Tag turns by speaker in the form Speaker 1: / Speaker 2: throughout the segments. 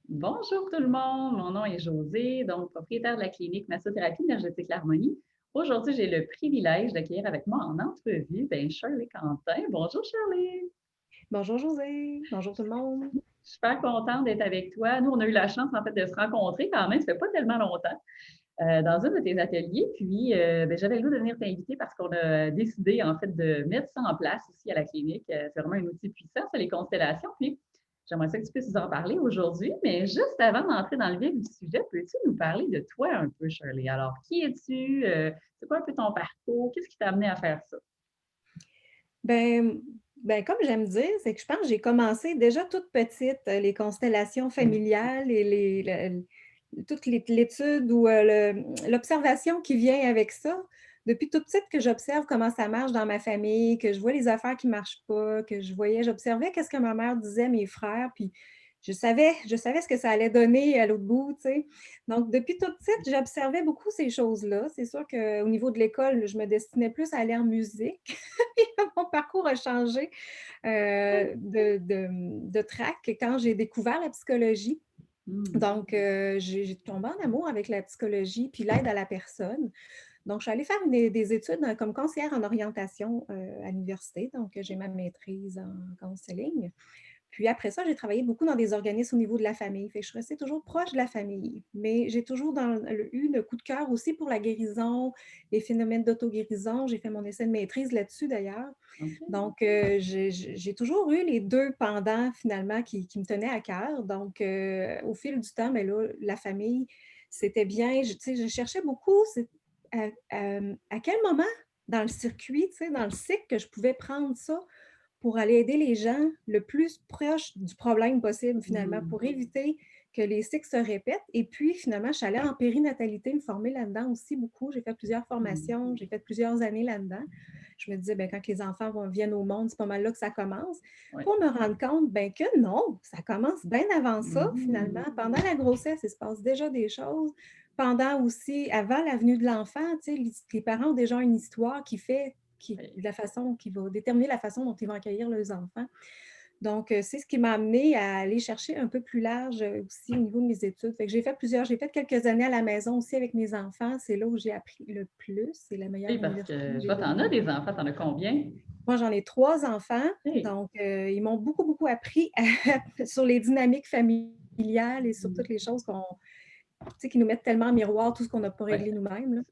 Speaker 1: Bonjour tout le monde, mon nom est Josée, donc propriétaire de la clinique Massothérapie énergétique L'Harmonie. Aujourd'hui, j'ai le privilège d'accueillir avec moi en entrevue Shirley Quentin. Bonjour Shirley,
Speaker 2: Bonjour José, bonjour tout le monde.
Speaker 1: je suis super contente d'être avec toi. Nous, on a eu la chance en fait de se rencontrer quand même, ça fait pas tellement longtemps, dans un de tes ateliers. Puis, j'avais le goût de venir t'inviter parce qu'on a décidé en fait de mettre ça en place ici à la clinique. C'est vraiment un outil puissant, ça, les constellations. Puis, j'aimerais ça que tu puisses nous en parler aujourd'hui, mais juste avant d'entrer dans le vif du sujet, peux-tu nous parler de toi un peu, Shirley? Alors, qui es-tu? C'est quoi un peu ton parcours? Qu'est-ce qui t'a amené à faire ça?
Speaker 2: Ben, comme j'aime dire, c'est que je pense que j'ai commencé déjà toute petite, les constellations familiales et toute l'étude ou l'observation qui vient avec ça. Depuis toute petite que j'observe comment ça marche dans ma famille, que je vois les affaires qui ne marchent pas, j'observais qu'est-ce que ma mère disait, mes frères, puis je savais ce que ça allait donner à l'autre bout, tu sais. Donc, depuis toute petite, j'observais beaucoup ces choses-là. C'est sûr qu'au niveau de l'école, je me destinais plus à aller en musique. Mon parcours a changé de track quand j'ai découvert la psychologie.
Speaker 1: Hmm.
Speaker 2: Donc, j'ai tombé en amour avec la psychologie puis l'aide à la personne. Donc, je suis allée faire des études comme conseillère en orientation à l'université. Donc, j'ai ma maîtrise en counseling. Puis après ça, j'ai travaillé beaucoup dans des organismes au niveau de la famille. Fait que je suis restée toujours proche de la famille. Mais j'ai toujours eu le coup de cœur aussi pour la guérison, les phénomènes d'auto-guérison. J'ai fait mon essai de maîtrise là-dessus d'ailleurs.
Speaker 1: OK.
Speaker 2: Donc, j'ai toujours eu les deux pendants finalement qui me tenaient à cœur. Donc, au fil du temps, mais là, la famille, c'était bien. Tu sais, je cherchais beaucoup à quel moment dans le circuit, tu sais, dans le cycle que je pouvais prendre ça pour aller aider les gens le plus proche du problème possible, finalement,
Speaker 1: Hmm.
Speaker 2: pour éviter que les cycles se répètent. Et puis, finalement, je suis allée en périnatalité me former là-dedans aussi beaucoup. J'ai fait plusieurs
Speaker 1: Hmm.
Speaker 2: formations, j'ai fait plusieurs années là-dedans. Je me disais, ben, quand les enfants viennent au monde, c'est pas mal là que ça commence.
Speaker 1: Oui.
Speaker 2: Pour me rendre compte ben, que non, ça commence bien avant ça,
Speaker 1: Hmm.
Speaker 2: finalement. Pendant la grossesse, il se passe déjà des choses. Pendant aussi, avant la venue de l'enfant, tu sais, les parents ont déjà une histoire
Speaker 1: Oui.
Speaker 2: la façon qui va déterminer la façon dont ils vont accueillir leurs enfants. Donc, c'est ce qui m'a amenée à aller chercher un peu plus large aussi au niveau de mes études. Fait que j'ai fait quelques années à la maison aussi avec mes enfants. C'est là où j'ai appris le plus. C'est la
Speaker 1: Oui,
Speaker 2: meilleure
Speaker 1: parce
Speaker 2: université que
Speaker 1: que
Speaker 2: j'ai
Speaker 1: toi, t'en as
Speaker 2: vue.
Speaker 1: des enfants, t'en as combien?
Speaker 2: Moi, j'en ai 3 enfants,
Speaker 1: Hey.
Speaker 2: donc ils m'ont beaucoup, beaucoup appris sur les dynamiques familiales et sur toutes les choses tu sais, qui nous mettent tellement en miroir tout ce qu'on n'a pas
Speaker 1: Ouais.
Speaker 2: réglé nous-mêmes, là.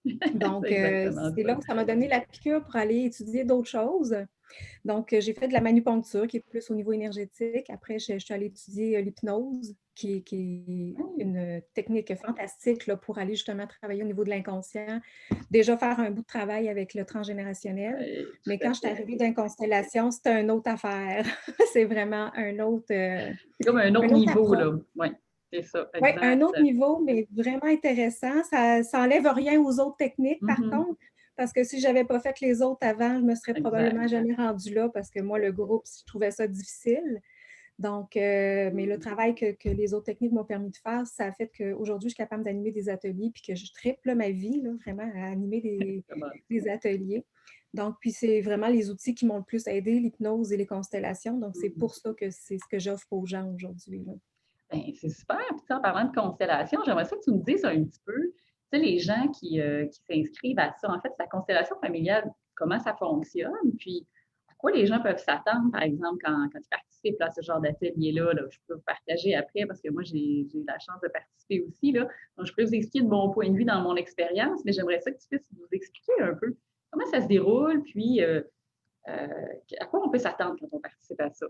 Speaker 1: C'est
Speaker 2: Donc,
Speaker 1: exactement
Speaker 2: c'est
Speaker 1: ça.
Speaker 2: là que ça m'a donné la piqûre pour aller étudier d'autres choses. Donc, j'ai fait de la manupuncture, qui est plus au niveau énergétique. Après, je suis allée étudier l'hypnose, qui est
Speaker 1: Oui.
Speaker 2: une technique fantastique là, pour aller justement travailler au niveau de l'inconscient. Déjà faire un bout de travail avec le transgénérationnel.
Speaker 1: Oui,
Speaker 2: Mais
Speaker 1: tout à
Speaker 2: quand je suis
Speaker 1: fait.
Speaker 2: arrivée dans une constellation, c'était une autre affaire. C'est vraiment
Speaker 1: C'est comme un autre
Speaker 2: une autre
Speaker 1: niveau,
Speaker 2: approche.
Speaker 1: là. Oui, c'est ça,
Speaker 2: Oui, un
Speaker 1: exact.
Speaker 2: autre niveau, mais vraiment intéressant. Ça n'enlève rien aux autres techniques, par
Speaker 1: Mhm.
Speaker 2: contre, parce que si je n'avais pas fait les autres avant, je ne me serais
Speaker 1: Exact.
Speaker 2: probablement jamais rendue là, parce que moi, le groupe, je trouvais ça difficile. Donc, mais le travail que les autres techniques m'ont permis de faire, ça a fait qu'aujourd'hui, je suis capable d'animer des ateliers, puis que je triple ma vie, là, vraiment, à animer
Speaker 1: Comment
Speaker 2: des ateliers. Donc, puis c'est vraiment les outils qui m'ont le plus aidé, l'hypnose et les constellations. Donc, c'est
Speaker 1: mhm.
Speaker 2: pour ça que c'est ce que j'offre aux gens aujourd'hui, là.
Speaker 1: Ben, c'est super. Puis, tu sais, en parlant de constellation, j'aimerais ça que tu me dises un petit peu, tu sais, les gens qui s'inscrivent à ça, en fait, la constellation familiale, comment ça fonctionne, puis à quoi les gens peuvent s'attendre, par exemple, quand ils participent à ce genre d'atelier-là, là, je peux vous partager après, parce que moi, j'ai eu la chance de participer aussi, là. Donc, je peux vous expliquer de mon point de vue dans mon expérience, mais j'aimerais ça que tu puisses vous expliquer un peu comment ça se déroule, puis euh, à quoi on peut s'attendre quand on participe à ça.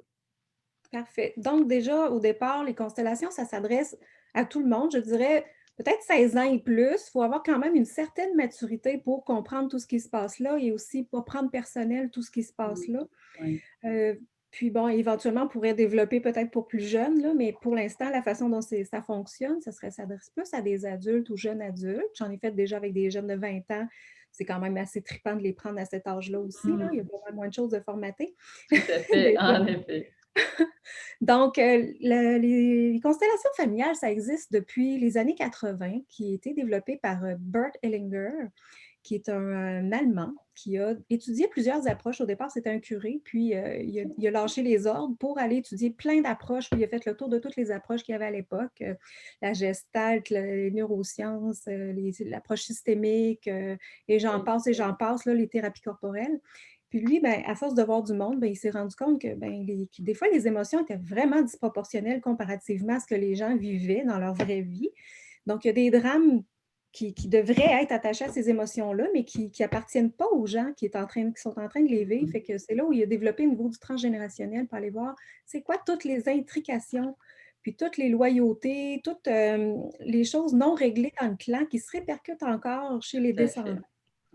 Speaker 2: Parfait. Donc, déjà, au départ, les constellations, ça s'adresse à tout le monde. Je dirais peut-être 16 ans et plus. Il faut avoir quand même une certaine maturité pour comprendre tout ce qui se passe là et aussi pour prendre personnel tout ce qui se passe là.
Speaker 1: Oui.
Speaker 2: Euh, Puis bon, éventuellement, on pourrait développer peut-être pour plus jeunes, là, mais pour l'instant, la façon dont ça fonctionne, ça s'adresse plus à des adultes ou jeunes adultes. J'en ai fait déjà avec des jeunes de 20 ans. C'est quand même assez trippant de les prendre à cet âge-là aussi, là. Il y a
Speaker 1: Mhm.
Speaker 2: pas mal moins de choses de formater.
Speaker 1: Tout à fait,
Speaker 2: Déjà.
Speaker 1: en effet.
Speaker 2: Donc, les constellations familiales, ça existe depuis les années 80, qui a été développé par Bert Hellinger, qui est un Allemand qui a étudié plusieurs approches. Au départ, c'était un curé, puis il a lâché les ordres pour aller étudier plein d'approches. Puis il a fait le tour de toutes les approches qu'il y avait à l'époque, la gestalt, les neurosciences, l'approche systémique, et j'en passe, là, les thérapies corporelles. Puis lui, ben, à force de voir du monde, ben, il s'est rendu compte que, ben, que des fois, les émotions étaient vraiment disproportionnelles comparativement à ce que les gens vivaient dans leur vraie vie. Donc, il y a des drames qui devraient être attachés à ces émotions-là, mais qui n'appartiennent pas aux gens qui sont en train de les vivre. Fait que c'est là où il a développé au niveau du transgénérationnel pour aller voir c'est quoi toutes les intrications, puis toutes les loyautés, toutes les choses non réglées dans le clan qui se répercutent encore chez les
Speaker 1: Tout à fait.
Speaker 2: descendants.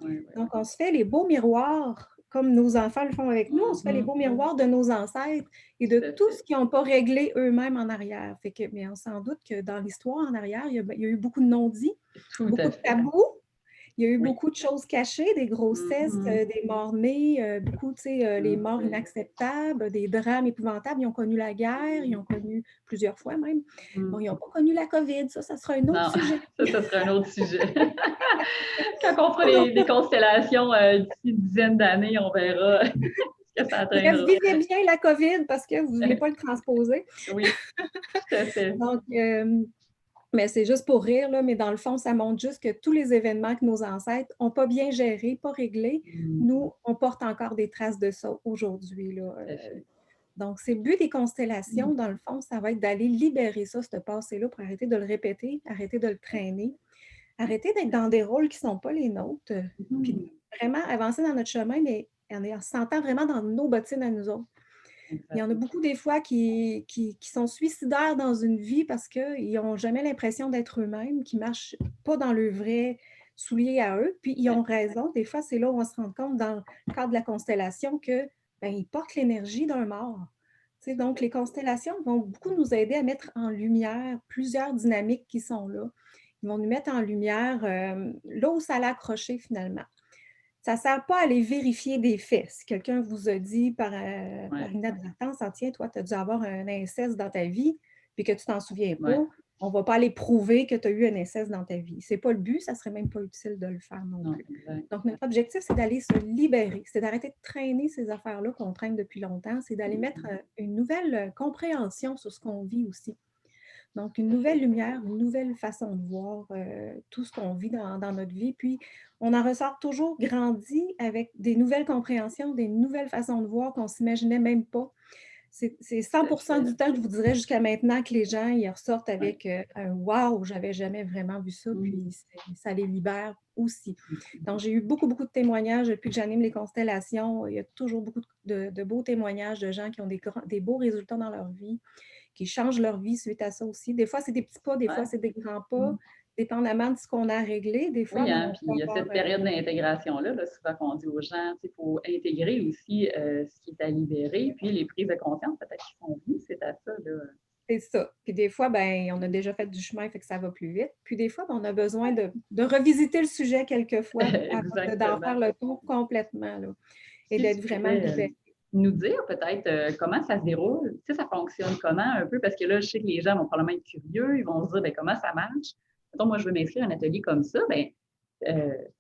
Speaker 1: Oui, oui,
Speaker 2: Donc, on se fait les beaux miroirs, comme nos enfants le font avec nous, on se fait les beaux miroirs de nos ancêtres et de
Speaker 1: tout à
Speaker 2: tout
Speaker 1: fait.
Speaker 2: ce qu'ils n'ont pas réglé eux-mêmes en arrière. Fait que, mais on s'en doute que dans l'histoire en arrière, il y a eu beaucoup de non-dits,
Speaker 1: Tout
Speaker 2: beaucoup
Speaker 1: à
Speaker 2: de
Speaker 1: fait.
Speaker 2: tabous. Il y a eu
Speaker 1: Oui.
Speaker 2: beaucoup de choses cachées, des grossesses, des morts-nés, beaucoup, tu sais, les morts
Speaker 1: Oui.
Speaker 2: inacceptables, des drames épouvantables. Ils ont connu la guerre, ils ont connu plusieurs fois même. Bon, ils
Speaker 1: Mm.
Speaker 2: n'ont pas connu la COVID, ça sera un autre
Speaker 1: Non,
Speaker 2: sujet.
Speaker 1: ça sera un autre sujet. Quand on fera les constellations d'ici une dizaine d'années, on verra ce que ça
Speaker 2: Bref,
Speaker 1: atteindra.
Speaker 2: vivez bien la COVID parce que vous ne voulez pas le transposer.
Speaker 1: Oui, tout à fait.
Speaker 2: Donc, mais c'est juste pour rire, là, mais dans le fond, ça montre juste que tous les événements que nos ancêtres n'ont pas bien gérés, pas réglés,
Speaker 1: Mm.
Speaker 2: nous, on porte encore des traces de ça aujourd'hui, là.
Speaker 1: Tout à fait.
Speaker 2: Donc, c'est le but des constellations, dans le fond, ça va être d'aller libérer ça, ce passé-là, pour arrêter de le répéter, arrêter de le traîner, arrêter d'être dans des rôles qui ne sont pas les nôtres, puis
Speaker 1: Mm.
Speaker 2: vraiment avancer dans notre chemin, mais en se sentant vraiment dans nos bottines à nous autres. Il y en a
Speaker 1: Exact.
Speaker 2: beaucoup des fois qui sont suicidaires dans une vie parce qu'ils n'ont jamais l'impression d'être eux-mêmes, qui ne marchent pas dans le vrai soulier à eux. Puis ils ont raison. Des fois, c'est là où on se rend compte dans le cadre de la constellation que ben, ils portent l'énergie d'un mort. Tu sais, donc, les constellations vont beaucoup nous aider à mettre en lumière plusieurs dynamiques qui sont là. Ils vont nous mettre en lumière là où ça l'a accroché finalement. Ça ne sert pas à aller vérifier des faits. Si quelqu'un vous a dit par
Speaker 1: Ouais.
Speaker 2: inadvertance, ah, tiens, toi, tu as dû avoir un inceste dans ta vie, puis que tu t'en souviens
Speaker 1: Ouais.
Speaker 2: pas, on ne va pas aller prouver que tu as eu un inceste dans ta vie. Ce n'est pas le but, ça ne serait même pas utile de le faire non
Speaker 1: Non,
Speaker 2: plus.
Speaker 1: exact.
Speaker 2: Donc, notre objectif, c'est d'aller se libérer, c'est d'arrêter de traîner ces affaires-là qu'on traîne depuis longtemps, c'est d'aller mettre une nouvelle compréhension sur ce qu'on vit aussi. Donc, une nouvelle lumière, une nouvelle façon de voir tout ce qu'on vit dans notre vie. Puis, on en ressort toujours grandi avec des nouvelles compréhensions, des nouvelles façons de voir qu'on ne s'imaginait même pas. C'est
Speaker 1: Tout à
Speaker 2: 100%
Speaker 1: fait.
Speaker 2: du temps, je vous dirais, jusqu'à maintenant que les gens ils ressortent
Speaker 1: Ouais.
Speaker 2: avec un wow, j'avais jamais vraiment vu ça,
Speaker 1: Mm.
Speaker 2: puis ça les libère aussi.
Speaker 1: Mm.
Speaker 2: Donc, j'ai eu beaucoup, beaucoup de témoignages depuis que j'anime les constellations. Il y a toujours beaucoup de beaux témoignages de gens qui ont des beaux résultats dans leur vie, qui changent leur vie suite à ça aussi. Des fois, c'est des petits pas, des fois,
Speaker 1: Ouais.
Speaker 2: c'est des grands pas,
Speaker 1: Mm.
Speaker 2: dépendamment de ce qu'on a réglé. Des fois,
Speaker 1: Oui,
Speaker 2: ben,
Speaker 1: hein,
Speaker 2: on
Speaker 1: puis
Speaker 2: peut
Speaker 1: il y a
Speaker 2: avoir.
Speaker 1: cette période d'intégration-là, là, souvent qu'on dit aux gens, il faut intégrer aussi ce qui est à libérer, puis les prises de conscience, peut-être qui sont venues, c'est à ça. Là.
Speaker 2: C'est ça. Puis des fois, ben, on a déjà fait du chemin, fait que ça va plus vite. Puis des fois, ben, on a besoin de revisiter le sujet quelques fois avant d'en
Speaker 1: Exactement.
Speaker 2: faire le tour complètement, là, et
Speaker 1: Si tu
Speaker 2: d'être vraiment
Speaker 1: pourrais
Speaker 2: libéré.
Speaker 1: nous dire peut-être comment ça se déroule, tu sais, ça fonctionne comment un peu, parce que là, je sais que les gens vont probablement être curieux, ils vont se dire, ben, comment ça marche? Mettons, moi, je veux m'inscrire à un atelier comme ça, ben,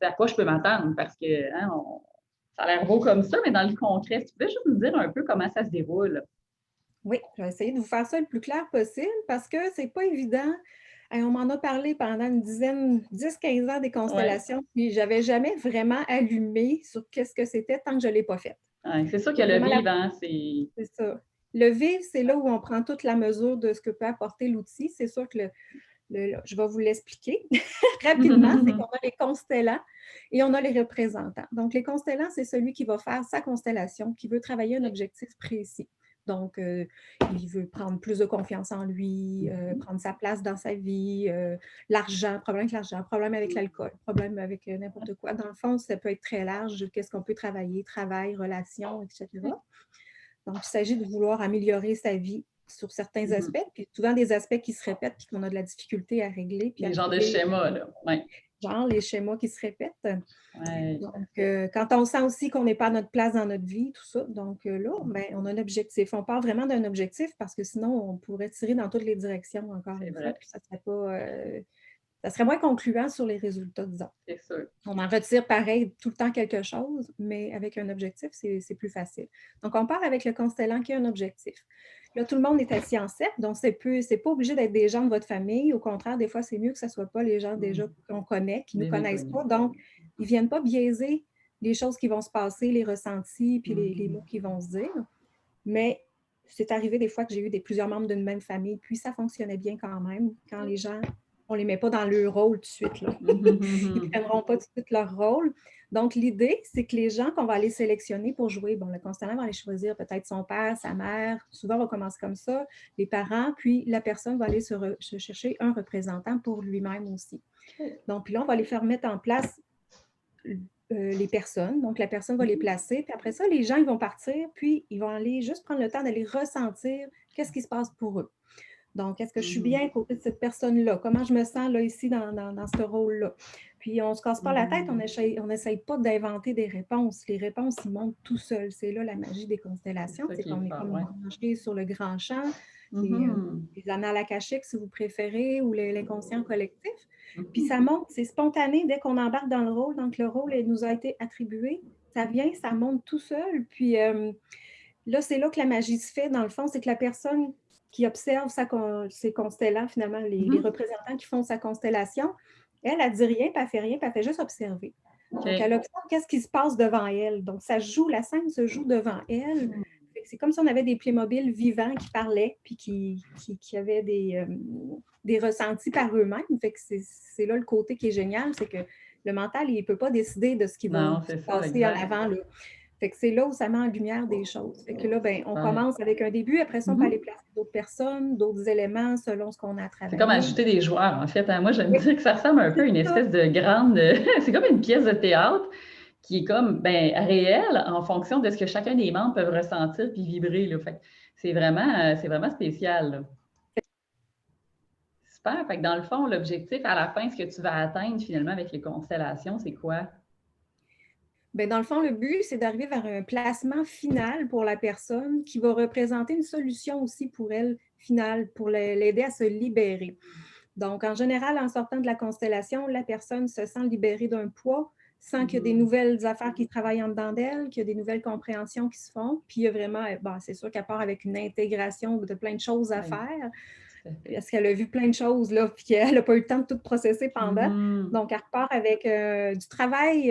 Speaker 1: à quoi je peux m'attendre? Parce que hein, ça a l'air beau comme ça, mais dans le concret, si tu peux juste nous dire un peu comment ça se déroule.
Speaker 2: Oui, je vais essayer de vous faire ça le plus clair possible parce que c'est pas évident. On m'en a parlé pendant une dizaine, 10-15 ans des
Speaker 1: Oui.
Speaker 2: constellations, puis j'avais jamais vraiment allumé sur qu'est-ce que c'était tant que je ne l'ai pas fait.
Speaker 1: Ouais, c'est sûr que
Speaker 2: C'est
Speaker 1: le
Speaker 2: vraiment la.
Speaker 1: vivre, hein, c'est.
Speaker 2: C'est ça. Le vivre, c'est là où on prend toute la mesure de ce que peut apporter l'outil. C'est sûr que je vais vous l'expliquer rapidement, c'est qu'on a les constellants et on a les représentants. Donc, les constellants, c'est celui qui va faire sa constellation, qui veut travailler un objectif précis. Donc, il veut prendre plus de confiance en lui, prendre sa place dans sa vie, l'argent, problème avec l'argent, problème avec l'alcool, problème avec n'importe quoi. Dans le fond, ça peut être très large. Qu'est-ce qu'on peut travailler? Travail, relations, etc. Donc, il s'agit de vouloir améliorer sa vie sur certains aspects, puis souvent des aspects qui se répètent, puis qu'on a de la difficulté à régler, puis à
Speaker 1: Des genres de
Speaker 2: trouver,
Speaker 1: schémas, là. Ouais.
Speaker 2: genre, les schémas qui se répètent.
Speaker 1: Ouais, tout à
Speaker 2: Donc,
Speaker 1: fait.
Speaker 2: quand on sent aussi qu'on n'est pas à notre place dans notre vie, tout ça, donc là, ben, on a un objectif. On part vraiment d'un objectif parce que sinon, on pourrait tirer dans toutes les directions, encore
Speaker 1: C'est
Speaker 2: une fois,
Speaker 1: vrai.
Speaker 2: puis ça ne ça serait moins concluant sur les résultats, disons.
Speaker 1: c'est sûr.
Speaker 2: On en retire pareil tout le temps quelque chose, mais avec un objectif, c'est plus facile. Donc, on part avec le constellant qui a un objectif. Là, tout le monde est assis en cercle, donc c'est pas obligé d'être des gens de votre famille. Au contraire, des fois, c'est mieux que ce ne soit pas les gens déjà
Speaker 1: Mm.
Speaker 2: qu'on connaît, qui ne nous
Speaker 1: Des
Speaker 2: connaissent
Speaker 1: inconnus.
Speaker 2: pas. Donc, ils ne viennent pas biaiser les choses qui vont se passer, les ressentis, puis les mots
Speaker 1: Mm.
Speaker 2: qui vont se dire. Mais c'est arrivé des fois que j'ai eu plusieurs membres d'une même famille, puis ça fonctionnait bien quand même, quand les gens, on ne les met pas dans leur rôle tout de suite, là. Ils ne prendront pas tout de suite leur rôle. Donc, l'idée, c'est que les gens qu'on va aller sélectionner pour jouer, bon, le constellant va aller choisir peut-être son père, sa mère, souvent on va commencer comme ça, les parents, puis la personne va aller se chercher un représentant pour lui-même aussi.
Speaker 1: OK.
Speaker 2: Donc, puis là, on va les faire mettre en place les personnes. Donc, la personne va les placer. Puis après ça, les gens, ils vont partir, puis ils vont aller juste prendre le temps d'aller ressentir qu'est-ce qui se passe pour eux. Donc, est-ce que je suis bien à côté de cette personne-là? Comment je me sens là, ici, dans ce rôle-là? Puis, on ne se casse pas la tête, on n'essaye pas d'inventer des réponses. Les réponses, ils montent tout seuls. C'est là la magie des
Speaker 1: C'est
Speaker 2: constellations.
Speaker 1: ça
Speaker 2: C'est
Speaker 1: qui est
Speaker 2: qu'on est
Speaker 1: fort,
Speaker 2: comme
Speaker 1: ouais.
Speaker 2: branché sur le grand champ,
Speaker 1: Mhm.
Speaker 2: les annales akashiques, si vous préférez, ou l'inconscient collectif. Puis,
Speaker 1: Mhm.
Speaker 2: ça monte, c'est spontané dès qu'on embarque dans le rôle. Donc, le rôle nous a été attribué. Ça vient, ça monte tout seul. Puis, là, c'est là que la magie se fait, dans le fond, c'est que la personne qui observe ses constellants, finalement, les
Speaker 1: Mhm.
Speaker 2: représentants qui font sa constellation, elle ne dit rien, puis elle ne fait rien, puis elle fait juste observer. Donc, elle
Speaker 1: OK.
Speaker 2: observe qu'est-ce qui se passe devant elle. Donc, la scène se joue devant elle. C'est comme si on avait des Playmobil vivants qui parlaient, puis qui avaient des ressentis par eux-mêmes. Fait que c'est là le côté qui est génial, c'est que le mental, il ne peut pas décider de ce qui va
Speaker 1: Non,
Speaker 2: se
Speaker 1: c'est ça,
Speaker 2: passer en
Speaker 1: exact.
Speaker 2: avant, là. Fait que c'est là où ça met en lumière des choses. Fait que là, ben, on
Speaker 1: Ouais.
Speaker 2: commence avec un début, après ça, on peut aller
Speaker 1: Mhm.
Speaker 2: placer d'autres personnes, d'autres éléments selon ce qu'on a à
Speaker 1: C'est comme
Speaker 2: travailler.
Speaker 1: ajouter des joueurs, en fait, hein. Moi, j'aime
Speaker 2: Oui,
Speaker 1: dire que ça ressemble un peu à
Speaker 2: c'est
Speaker 1: une
Speaker 2: ça.
Speaker 1: espèce de grande... c'est comme une pièce de théâtre qui est comme ben, réelle en fonction de ce que chacun des membres peuvent ressentir puis vibrer, là. Fait que c'est vraiment spécial, là. Super. Fait que dans le fond, l'objectif à la fin, ce que tu vas atteindre finalement avec les constellations, c'est quoi?
Speaker 2: Ben, dans le fond, le but, c'est d'arriver vers un placement final pour la personne qui va représenter une solution aussi pour elle, finale, pour l'aider à se libérer. Donc, en général, en sortant de la constellation, la personne se sent libérée d'un poids, sent qu'il y a des
Speaker 1: Mhm.
Speaker 2: nouvelles affaires qui travaillent en dedans d'elle, qu'il y a des nouvelles compréhensions qui se font. Puis, il y a vraiment, bon, c'est sûr qu'elle part avec une intégration de plein de choses à
Speaker 1: Oui,
Speaker 2: faire,
Speaker 1: tout à fait.
Speaker 2: parce qu'elle a vu plein de choses, là, puis qu'elle n'a pas eu le temps de tout processer pendant.
Speaker 1: Mhm.
Speaker 2: Donc, elle repart avec du travail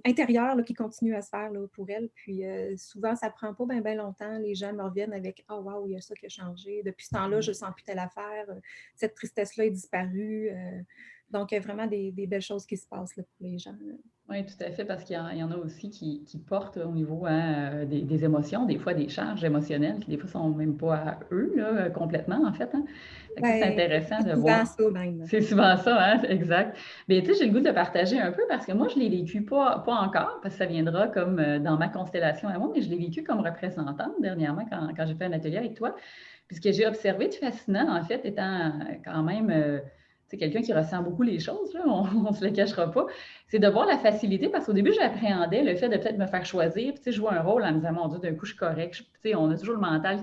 Speaker 2: intérieur là, qui continue à se faire là, pour elle. Puis, souvent, ça ne prend pas bien longtemps. Les gens me reviennent avec « Ah, wow, il y a ça qui a changé. Depuis ce temps-là, je ne sens plus telle affaire. Cette tristesse-là est disparue. » Donc, il y a vraiment des belles choses qui se passent là, pour les gens.
Speaker 1: Oui, tout à fait, parce qu'il y en a aussi qui portent au niveau hein, des émotions, des fois des charges émotionnelles qui des fois sont même pas à eux là, complètement en fait. Hein. Fait que ça, c'est
Speaker 2: Ben,
Speaker 1: intéressant
Speaker 2: c'est
Speaker 1: de
Speaker 2: souvent
Speaker 1: voir.
Speaker 2: ça même.
Speaker 1: C'est souvent ça, hein, exact. Mais tu sais, j'ai le goût de le partager un peu parce que moi, je l'ai vécu pas encore, parce que ça viendra comme dans ma constellation à moi, mais je l'ai vécu comme représentante dernièrement quand j'ai fait un atelier avec toi. Puis ce que j'ai observé de fascinant, en fait, étant quand même quelqu'un qui ressent beaucoup les choses, là, on ne se le cachera pas, c'est de voir la facilité, parce qu'au début, j'appréhendais le fait de peut-être me faire choisir, puis jouer un rôle en me disant, mon Dieu, d'un coup, je suis correct. On a toujours le mental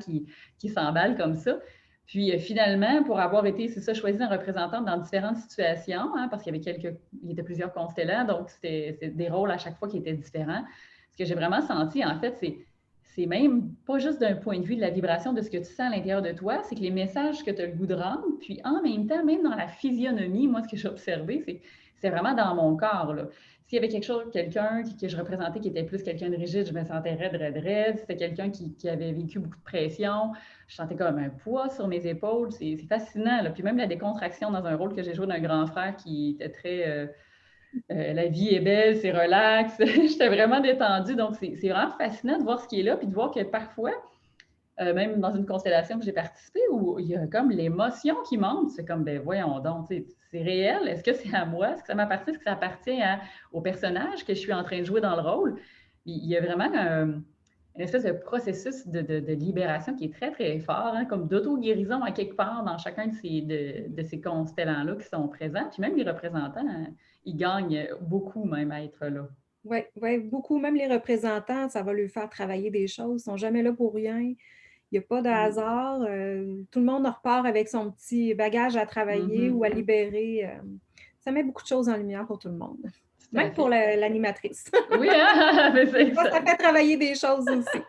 Speaker 1: qui s'emballe comme ça. Puis finalement, pour avoir été, c'est ça, choisi en représentante dans différentes situations, hein, parce qu'il y avait il y était plusieurs constellants, donc c'était des rôles à chaque fois qui étaient différents. Ce que j'ai vraiment senti, en fait, c'est même pas juste d'un point de vue de la vibration de ce que tu sens à l'intérieur de toi, c'est que les messages que tu as le goût de rendre, puis en même temps, même dans la physionomie, moi, ce que j'ai observé, c'est vraiment dans mon corps, là. S'il y avait quelque chose, quelqu'un que je représentais qui était plus quelqu'un de rigide, je me sentais raide. Si c'était quelqu'un qui avait vécu beaucoup de pression, je sentais comme un poids sur mes épaules. C'est fascinant, là. Puis même la décontraction dans un rôle que j'ai joué d'un grand frère qui était très la vie est belle, c'est relax. J'étais vraiment détendue. Donc, c'est vraiment fascinant de voir ce qui est là, puis de voir que parfois, même dans une constellation que j'ai participé, où il y a comme l'émotion qui monte, c'est comme, ben voyons donc, c'est réel. Est-ce que c'est à moi? Est-ce que ça m'appartient? Est-ce que ça appartient au personnage que je suis en train de jouer dans le rôle? Il y a vraiment une espèce de processus de libération qui est très, très fort, hein, comme d'auto-guérison à quelque part dans chacun de ces constellants-là qui sont présents. Puis même les représentants, hein, ils gagnent beaucoup même à être là.
Speaker 2: Oui, ouais, beaucoup, même les représentants, ça va leur faire travailler des choses. Ils ne sont jamais là pour rien. Il n'y a pas de
Speaker 1: Mm.
Speaker 2: hasard. Tout le monde repart avec son petit bagage à travailler ou à
Speaker 1: Mhm.
Speaker 2: libérer. ça met beaucoup de choses en lumière pour tout le monde,
Speaker 1: Tout à
Speaker 2: même pour
Speaker 1: fait.
Speaker 2: l'animatrice.
Speaker 1: Oui, hein? Mais
Speaker 2: Des
Speaker 1: c'est
Speaker 2: fois,
Speaker 1: ça.
Speaker 2: ça fait travailler des choses aussi.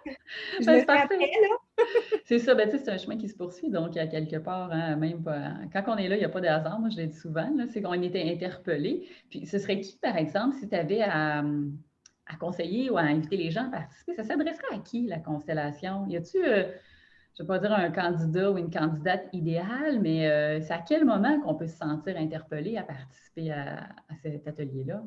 Speaker 2: Je
Speaker 1: Ben,
Speaker 2: le
Speaker 1: c'est
Speaker 2: fais après,
Speaker 1: parfait.
Speaker 2: là.
Speaker 1: C'est ça, ben, tu sais, c'est un chemin qui se poursuit, donc à quelque part, hein, même pas, quand on est là, il n'y a pas de hasard, moi je l'ai dit souvent, là, c'est qu'on était interpellés. Puis ce serait qui, par exemple, si tu avais à conseiller ou à inviter les gens à participer, ça s'adresserait à qui la constellation? Y a-tu, je ne vais pas dire un candidat ou une candidate idéale, mais c'est à quel moment qu'on peut se sentir interpellé à participer à cet atelier-là?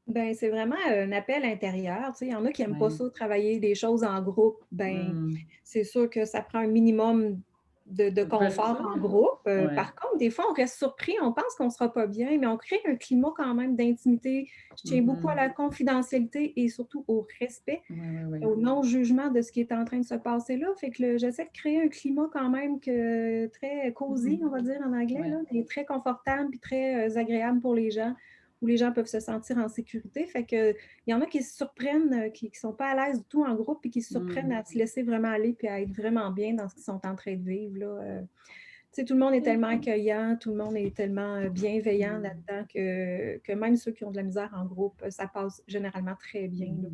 Speaker 2: Ben, c'est vraiment un appel intérieur. Tu sais, il y en a qui n'aiment pas
Speaker 1: Oui.
Speaker 2: ça, travailler des choses en groupe. Ben,
Speaker 1: Hmm.
Speaker 2: c'est sûr que ça prend un minimum de confort
Speaker 1: D'ouverture?
Speaker 2: en groupe.
Speaker 1: Oui.
Speaker 2: Par contre, des fois, on reste surpris, on pense qu'on ne sera pas bien, mais on crée un climat quand même d'intimité. Je tiens beaucoup à la confidentialité et surtout au respect,
Speaker 1: Oui, oui, oui.
Speaker 2: au non-jugement de ce qui est en train de se passer là. Fait que j'essaie de créer un climat quand même très cosy, on va dire en anglais, là, mais très confortable et très agréable pour les gens, où les gens peuvent se sentir en sécurité. Fait que il y en a qui se surprennent, qui ne sont pas à l'aise du tout en groupe et qui se surprennent à se laisser vraiment aller puis à être vraiment bien dans ce qu'ils sont en train de vivre, là. Tu sais, tout le monde est tellement accueillant, tout le monde est tellement bienveillant là-dedans que même ceux qui ont de la misère en groupe, ça passe généralement très bien, là.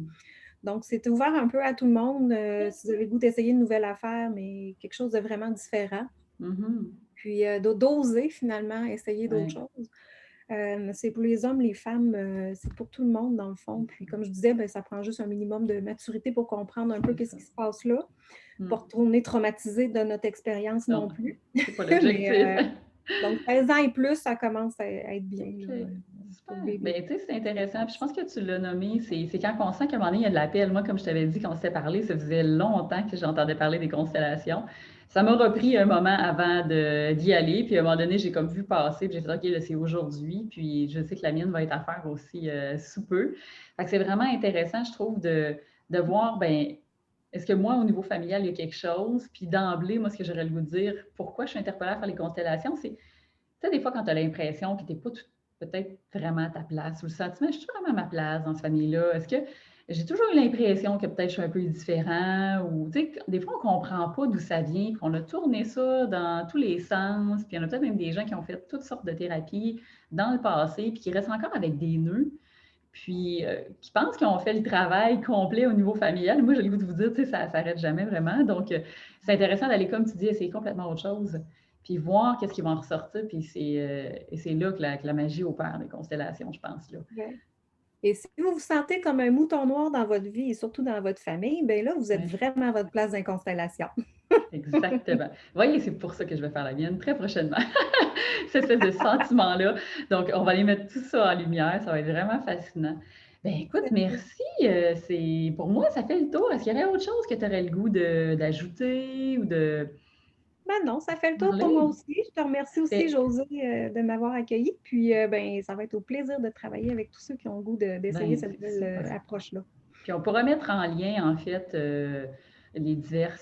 Speaker 2: Donc, c'est ouvert un peu à tout le monde. Si vous avez le goût d'essayer une nouvelle affaire, mais quelque chose de vraiment différent. Puis d'oser finalement essayer d'autres
Speaker 1: Oui.
Speaker 2: choses. C'est pour les hommes, les femmes, c'est pour tout le monde dans le fond. Puis comme je disais, ben, ça prend juste un minimum de maturité pour comprendre un peu
Speaker 1: C'est
Speaker 2: qu'est-ce
Speaker 1: ça.
Speaker 2: qui se passe là.
Speaker 1: Mm.
Speaker 2: Pas retourner traumatisé de notre expérience non
Speaker 1: Non,
Speaker 2: plus.
Speaker 1: c'est pas
Speaker 2: Mais
Speaker 1: l'objectif.
Speaker 2: donc 16 ans et plus, ça commence à être bien
Speaker 1: OK.
Speaker 2: là,
Speaker 1: Super.
Speaker 2: pour vivre
Speaker 1: Ben, tu sais, c'est
Speaker 2: les
Speaker 1: intéressant. Puis je
Speaker 2: expériences.
Speaker 1: pense que tu l'as nommé, c'est quand on sent qu'à un moment donné, il y a de l'appel. Moi, comme je t'avais dit, quand on s'était parlé, ça faisait longtemps que j'entendais parler des constellations. Ça m'a repris un moment avant d'y aller. Puis à un moment donné, j'ai comme vu passer. Puis j'ai fait, OK, là, c'est aujourd'hui. Puis je sais que la mienne va être à faire aussi sous peu. Fait que c'est vraiment intéressant, je trouve, de voir, ben, est-ce que moi, au niveau familial, il y a quelque chose? Puis d'emblée, moi, ce que j'aurais le goût de dire, pourquoi je suis interpellée à faire les constellations, c'est tu sais, des fois, quand tu as l'impression que tu n'es pas peut-être vraiment à ta place ou le sentiment, je suis vraiment à ma place dans cette famille-là? Est-ce que j'ai toujours eu l'impression que peut-être je suis un peu différent ou, tu sais, des fois, on ne comprend pas d'où ça vient, puis on a tourné ça dans tous les sens, puis il y en a peut-être même des gens qui ont fait toutes sortes de thérapies dans le passé, puis qui restent encore avec des nœuds, puis qui pensent qu'ils ont fait le travail complet au niveau familial. Moi, j'ai le goût de vous dire, tu sais, ça ne s'arrête jamais vraiment. Donc, c'est intéressant d'aller, comme tu dis, essayer complètement autre chose, puis voir qu'est-ce qui va en ressortir. Puis c'est là que la magie opère, les constellations, je pense. Là.
Speaker 2: Ouais. Et si vous vous sentez comme un mouton noir dans votre vie et surtout dans votre famille, bien là, vous êtes
Speaker 1: Ouais,
Speaker 2: vraiment à votre place dans les constellations.
Speaker 1: exactement. Vous voyez, c'est pour ça que je vais faire la mienne très prochainement. Cette espèce de sentiment-là. Donc, on va aller mettre tout ça en lumière. Ça va être vraiment fascinant. Ben écoute, merci. Pour moi, ça fait le tour. Est-ce qu'il y aurait autre chose que tu aurais le goût d'ajouter ou de
Speaker 2: Ben non, ça fait le tour pour moi
Speaker 1: parler?
Speaker 2: aussi. Je te remercie aussi,
Speaker 1: Ben,
Speaker 2: Josée, de m'avoir accueillie. Puis, ben, ça va être au plaisir de travailler avec tous ceux qui ont le goût d'essayer
Speaker 1: ben,
Speaker 2: cette
Speaker 1: c'est
Speaker 2: nouvelle
Speaker 1: super.
Speaker 2: approche-là.
Speaker 1: Puis on pourra mettre en lien, en fait, les divers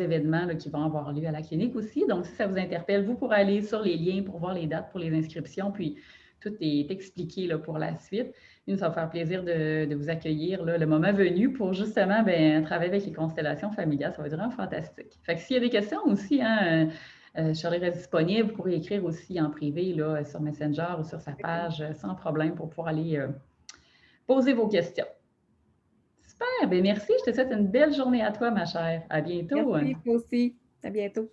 Speaker 1: événements là, qui vont avoir lieu à la clinique aussi. Donc, si ça vous interpelle, vous pourrez aller sur les liens pour voir les dates pour les inscriptions, puis tout est expliqué là, pour la suite. Nous, ça va faire plaisir de vous accueillir là, le moment venu pour justement ben, travailler avec les constellations familiales. Ça va être vraiment fantastique. Fait que s'il y a des questions aussi, hein, Charlie reste disponible. Vous pourrez écrire aussi en privé là, sur Messenger ou sur sa page sans problème pour pouvoir aller poser vos questions. Super, ben merci. Je te souhaite une belle journée à toi, ma chère. À bientôt.
Speaker 2: Merci, toi aussi. À bientôt.